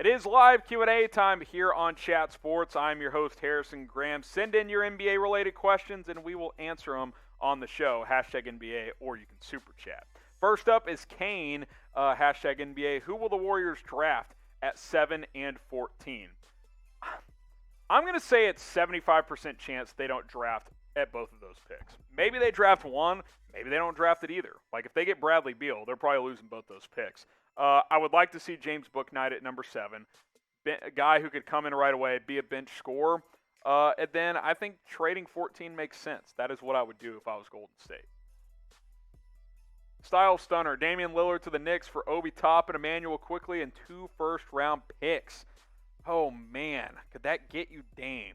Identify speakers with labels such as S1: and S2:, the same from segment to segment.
S1: It is live Q&A time here on Chat Sports. I'm your host, Harrison Graham. Send in your NBA-related questions, and we will answer them on the show, hashtag NBA, or you can super chat. First up is Kane, hashtag NBA. Who will the Warriors draft at 7 and 14? I'm going to say it's 75% chance they don't draft at both of those picks. Maybe they draft one, maybe they don't draft it either. Like, if they get Bradley Beal, they're probably losing both those picks. I would like to see James Bouknight at number 7, a guy who could come in right away, be a bench scorer. And then I think trading 14 makes sense. That is what I would do if I was Golden State. Style stunner, Damian Lillard to the Knicks for Obi Toppin, Emmanuel Quickley, and 2 first-round picks. Oh, man, could that get you Dame?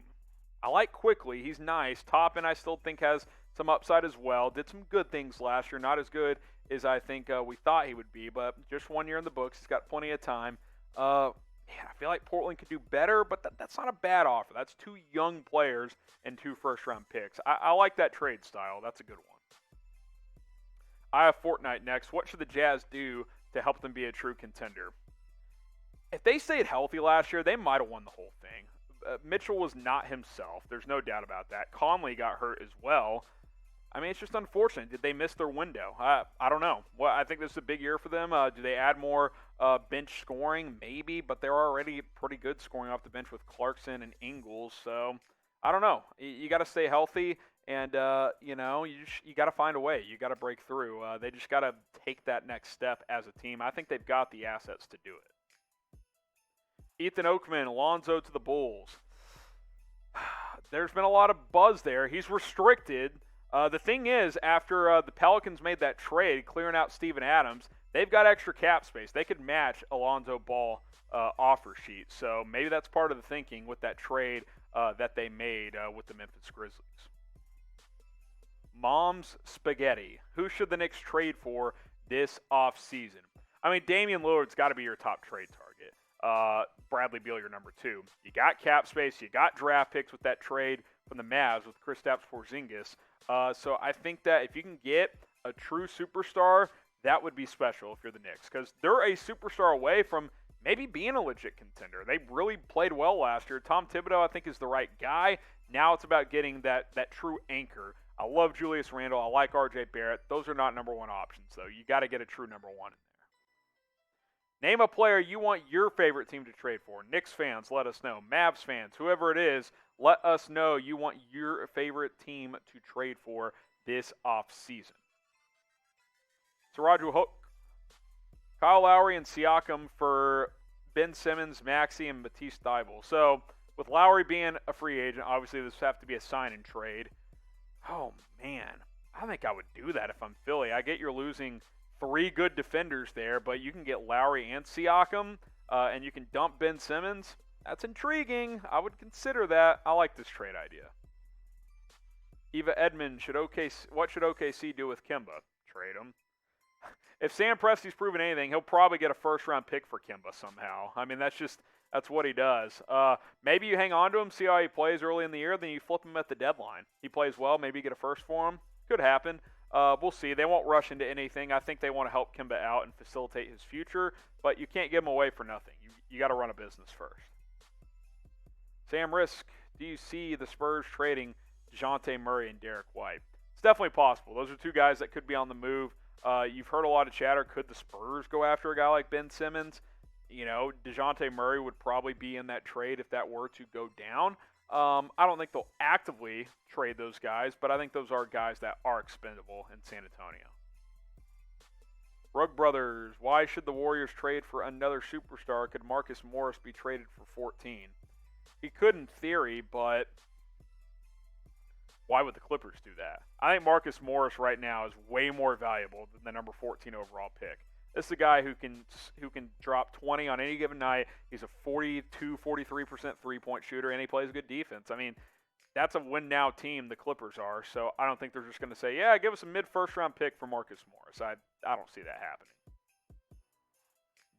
S1: I like Quickley. He's nice. Toppin, I still think, has some upside as well. Did some good things last year. Not as good as I think we thought he would be, but just 1 year in the books. He's got plenty of time. I feel like Portland could do better, but that's not a bad offer. That's 2 young players and 2 first-round picks. I like that trade style. That's a good one. I have Fortnite next. What should the Jazz do to help them be a true contender? If they stayed healthy last year, they might have won the whole thing. Mitchell was not himself. There's no doubt about that. Conley got hurt as well. I mean, it's just unfortunate. Did they miss their window? I don't know. Well, I think this is a big year for them. Do they add more bench scoring? Maybe, but they're already pretty good scoring off the bench with Clarkson and Ingles. So, I don't know. You got to stay healthy, and, you got to find a way. You got to break through. They just got to take that next step as a team. I think they've got the assets to do it. Ethan Oakman, Lonzo to the Bulls. There's been a lot of buzz there. He's restricted. The thing is, after the Pelicans made that trade, clearing out Steven Adams, they've got extra cap space. They could match a Lonzo Ball offer sheet. So maybe that's part of the thinking with that trade that they made with the Memphis Grizzlies. Mom's Spaghetti. Who should the Knicks trade for this offseason? I mean, Damian Lillard's got to be your top trade target. Bradley Beal, your number 2. You got cap space. You got draft picks with that trade from the Mavs with Kristaps Porzingis. So I think that if you can get a true superstar, that would be special if you're the Knicks, because they're a superstar away from maybe being a legit contender. They really played well last year. Tom Thibodeau, I think, is the right guy. Now it's about getting that true anchor. I love Julius Randle. I like R.J. Barrett. Those are not number 1 options, though. You got to get a true number 1 in there. Name a player you want your favorite team to trade for. Knicks fans, let us know. Mavs fans, whoever it is, let us know you want your favorite team to trade for this offseason. Siraju Hook, Kyle Lowry, and Siakam for Ben Simmons, Maxey, and Matisse Thybulle. So, with Lowry being a free agent, obviously this would have to be a sign and trade. Oh, man. I think I would do that if I'm Philly. I get you're losing 3 good defenders there, but you can get Lowry and Siakam, and you can dump Ben Simmons. That's intriguing. I would consider that. I like this trade idea. Eva Edmonds, what should OKC do with Kemba? Trade him. If Sam Presti's proven anything, he'll probably get a first-round pick for Kemba somehow. I mean, that's what he does. Maybe you hang on to him, see how he plays early in the year, then you flip him at the deadline. He plays well, maybe you get a first for him. Could happen. We'll see. They won't rush into anything. I think they want to help Kemba out and facilitate his future, but you can't give him away for nothing. You got to run a business first. Sam Risk, do you see the Spurs trading Dejounte Murray and Derrick White? It's definitely possible. Those are 2 guys that could be on the move. You've heard a lot of chatter. Could the Spurs go after a guy like Ben Simmons? Dejounte Murray would probably be in that trade if that were to go down. I don't think they'll actively trade those guys, but I think those are guys that are expendable in San Antonio. Rug Brothers, why should the Warriors trade for another superstar? Could Marcus Morris be traded for 14? He could in theory, but why would the Clippers do that? I think Marcus Morris right now is way more valuable than the number 14 overall pick. This is a guy who can drop 20 on any given night. He's a 42, 43% three-point shooter, and he plays good defense. I mean, that's a win-now team, the Clippers are, so I don't think they're just going to say, yeah, give us a mid-first-round pick for Marcus Morris. I don't see that happening.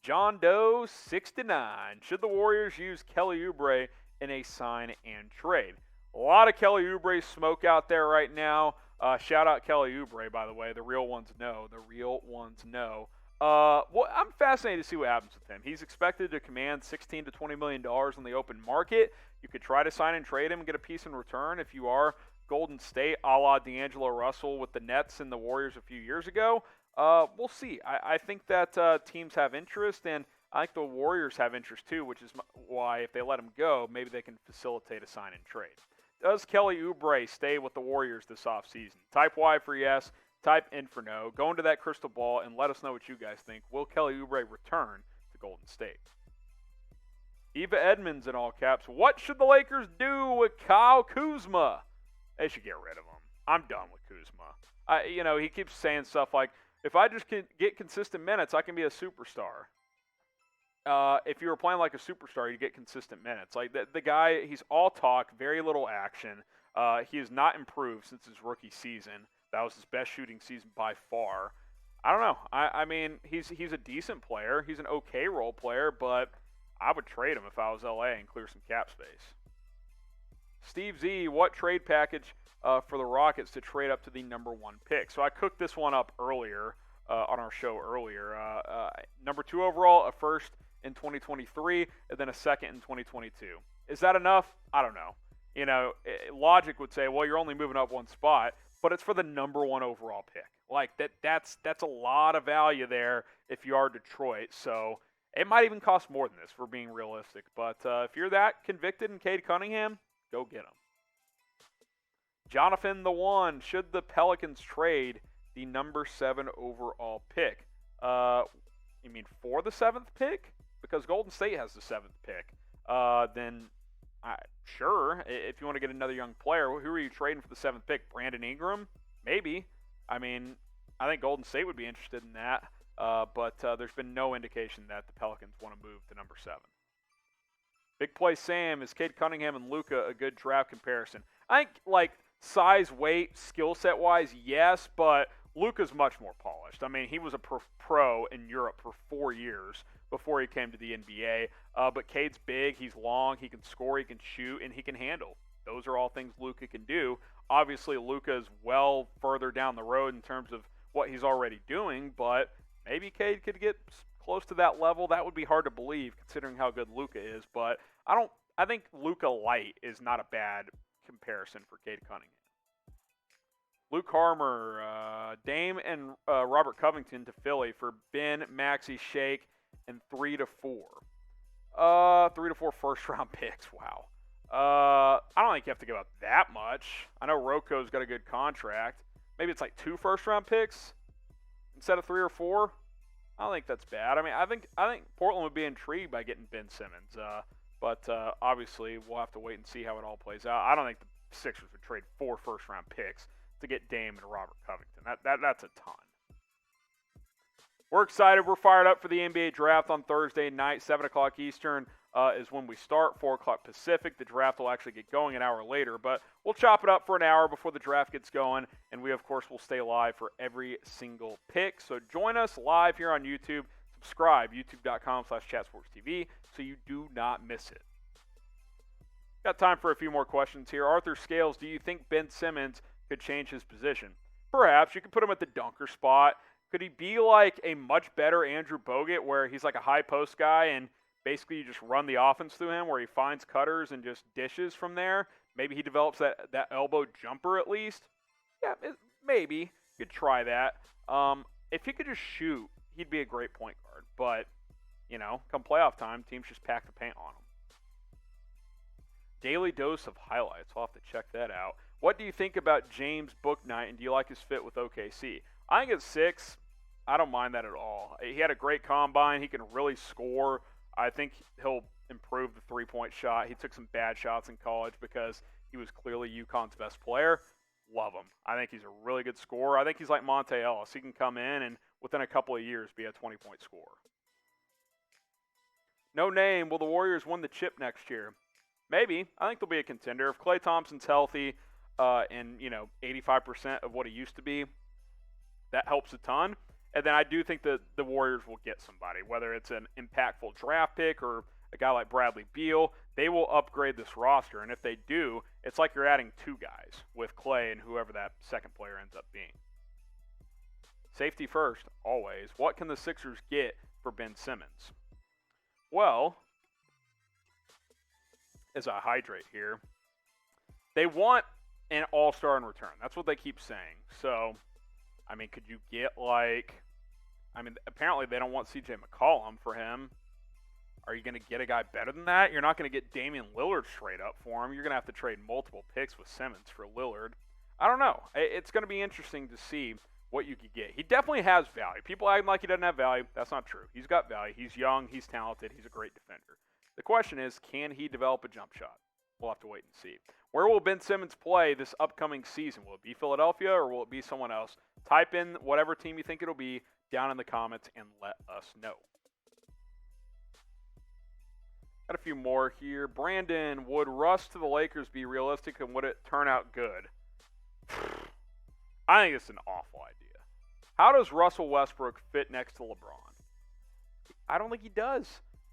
S1: John Doe, 69. Should the Warriors use Kelly Oubre in a sign and trade? A lot of Kelly Oubre smoke out there right now. Shout out Kelly Oubre, by the way. The real ones know. The real ones know. Well, I'm fascinated to see what happens with him. He's expected to command $16 to $20 million on the open market. You could try to sign and trade him and get a piece in return if you are Golden State, a la D'Angelo Russell with the Nets and the Warriors a few years ago. We'll see. I think that teams have interest, and I think the Warriors have interest too, which is why if they let him go, maybe they can facilitate a sign and trade. Does Kelly Oubre stay with the Warriors this offseason? Type Y for yes, type N for no. Go into that crystal ball and let us know what you guys think. Will Kelly Oubre return to Golden State? Eva Edmonds in all caps. What should the Lakers do with Kyle Kuzma? They should get rid of him. I'm done with Kuzma. He keeps saying stuff like, if I just can get consistent minutes, I can be a superstar. If you were playing like a superstar, you get consistent minutes. Like the guy, he's all talk, very little action. He has not improved since his rookie season. That was his best shooting season by far. I don't know. I mean, he's a decent player. He's an okay role player, but I would trade him if I was LA and clear some cap space. Steve Z, what trade package for the Rockets to trade up to the number 1 pick? So I cooked this one up earlier on our show earlier. Number 2 overall, a first in 2023, and then a second in 2022. Is that enough? I don't know. Logic would say, well, you're only moving up 1 spot, but it's for the number 1 overall pick. Like that's a lot of value there if you are Detroit. So it might even cost more than this, for being realistic. But if you're that convicted in Cade Cunningham, go get him. Jonathan the One, should the Pelicans trade the number 7 overall pick? You mean for the 7th pick? Because Golden State has the 7th pick. Then sure, if you want to get another young player, who are you trading for the 7th pick? Brandon Ingram? Maybe. I mean, I think Golden State would be interested in that. But there's been no indication that the Pelicans want to move to number 7. Bigplay Sam, is Cade Cunningham and Luka a good draft comparison? I think, size, weight, skill set wise, yes, but Luka's much more polished. I mean, he was a pro in Europe for 4 years before he came to the NBA. But Cade's big, he's long, he can score, he can shoot, and he can handle. Those are all things Luka can do. Obviously, Luka is well further down the road in terms of what he's already doing, but maybe Cade could get close to that level. That would be hard to believe considering how good Luka is, but I think Luka light is not a bad comparison for Cade Cunningham. Luke Harmer, Dame and Robert Covington to Philly for Ben, Maxey, Shake, and 3 to 4. 3 to 4 first-round picks. Wow. I don't think you have to give up that much. I know Rocco's got a good contract. Maybe it's like 2 first-round picks instead of 3 or 4. I don't think that's bad. I mean, I think Portland would be intrigued by getting Ben Simmons. But obviously, we'll have to wait and see how it all plays out. I don't think the Sixers would trade 4 first-round picks to get Dame and Robert Covington. That's a ton. We're excited. We're fired up for the NBA draft on Thursday night, 7 o'clock Eastern is when we start, 4 o'clock Pacific. The draft will actually get going an hour later, but we'll chop it up for an hour before the draft gets going, and we, of course, will stay live for every single pick. So join us live here on YouTube. Subscribe, youtube.com/chatsportstv, so you do not miss it. Got time for a few more questions here. Arthur Scales, do you think Ben Simmons could change his position? Perhaps. You could put him at the dunker spot. Could he be like a much better Andrew Bogut, where he's like a high post guy and basically you just run the offense through him, where he finds cutters and just dishes from there? Maybe he develops that elbow jumper at least. Yeah, maybe. You could try that. If he could just shoot, he'd be a great point guard. But, come playoff time, teams just pack the paint on him. Daily dose of highlights. I'll have to check that out. What do you think about James Bouknight, and do you like his fit with OKC? I think at 6, I don't mind that at all. He had a great combine. He can really score. I think he'll improve the three-point shot. He took some bad shots in college because he was clearly UConn's best player. Love him. I think he's a really good scorer. I think he's like Monte Ellis. He can come in and within a couple of years be a 20-point scorer. No name. Will the Warriors win the chip next year? Maybe. I think they'll be a contender. If Klay Thompson's healthy and 85% of what he used to be, that helps a ton. And then I do think that the Warriors will get somebody, whether it's an impactful draft pick or a guy like Bradley Beal. They will upgrade this roster. And if they do, it's like you're adding 2 guys with Klay and whoever that second player ends up being. Safety first, always. What can the Sixers get for Ben Simmons? Well, as I hydrate here, they want an all-star in return. That's what they keep saying. So, I mean, could you get apparently they don't want CJ McCollum for him. Are you going to get a guy better than that? You're not going to get Damian Lillard straight up for him. You're going to have to trade multiple picks with Simmons for Lillard. I don't know. It's going to be interesting to see what you could get. He definitely has value. People acting like he doesn't have value. That's not true. He's got value. He's young. He's talented. He's a great defender. The question is, can he develop a jump shot? We'll have to wait and see. Where will Ben Simmons play this upcoming season? Will it be Philadelphia or will it be someone else? Type in whatever team you think it'll be down in the comments and let us know. Got a few more here. Brandon, would Russ to the Lakers be realistic and would it turn out good? I think it's an awful idea. How does Russell Westbrook fit next to LeBron? I don't think he does.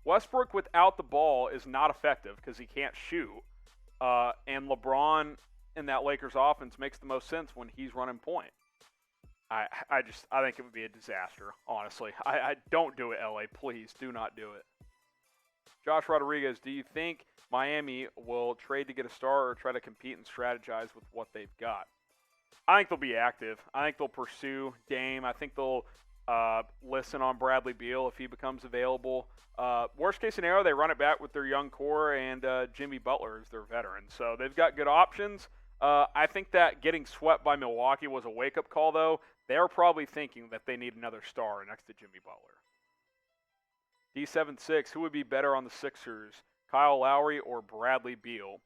S1: Westbrook without the ball is not effective because he can't shoot. And LeBron in that Lakers offense makes the most sense when he's running point. I think it would be a disaster, honestly. I don't do it, LA. Please do not do it. Josh Rodriguez, do you think Miami will trade to get a star or try to compete and strategize with what they've got? I think they'll be active. I think they'll pursue Dame. I think they'll listen on Bradley Beal if he becomes available. Worst case scenario, they run it back with their young core and Jimmy Butler is their veteran. So they've got good options. I think that getting swept by Milwaukee was a wake-up call, though. They're probably thinking that they need another star next to Jimmy Butler. D76, who would be better on the Sixers, Kyle Lowry or Bradley Beal?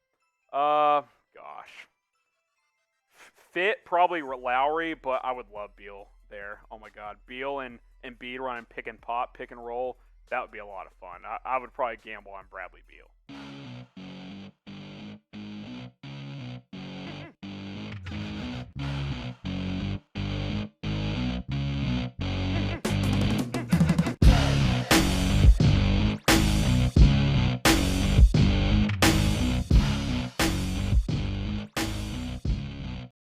S1: Gosh. Fit, probably Lowry, but I would love Beal there. Oh, my God. Beal and Embiid running pick and pop, pick and roll. That would be a lot of fun. I would probably gamble on Bradley Beal.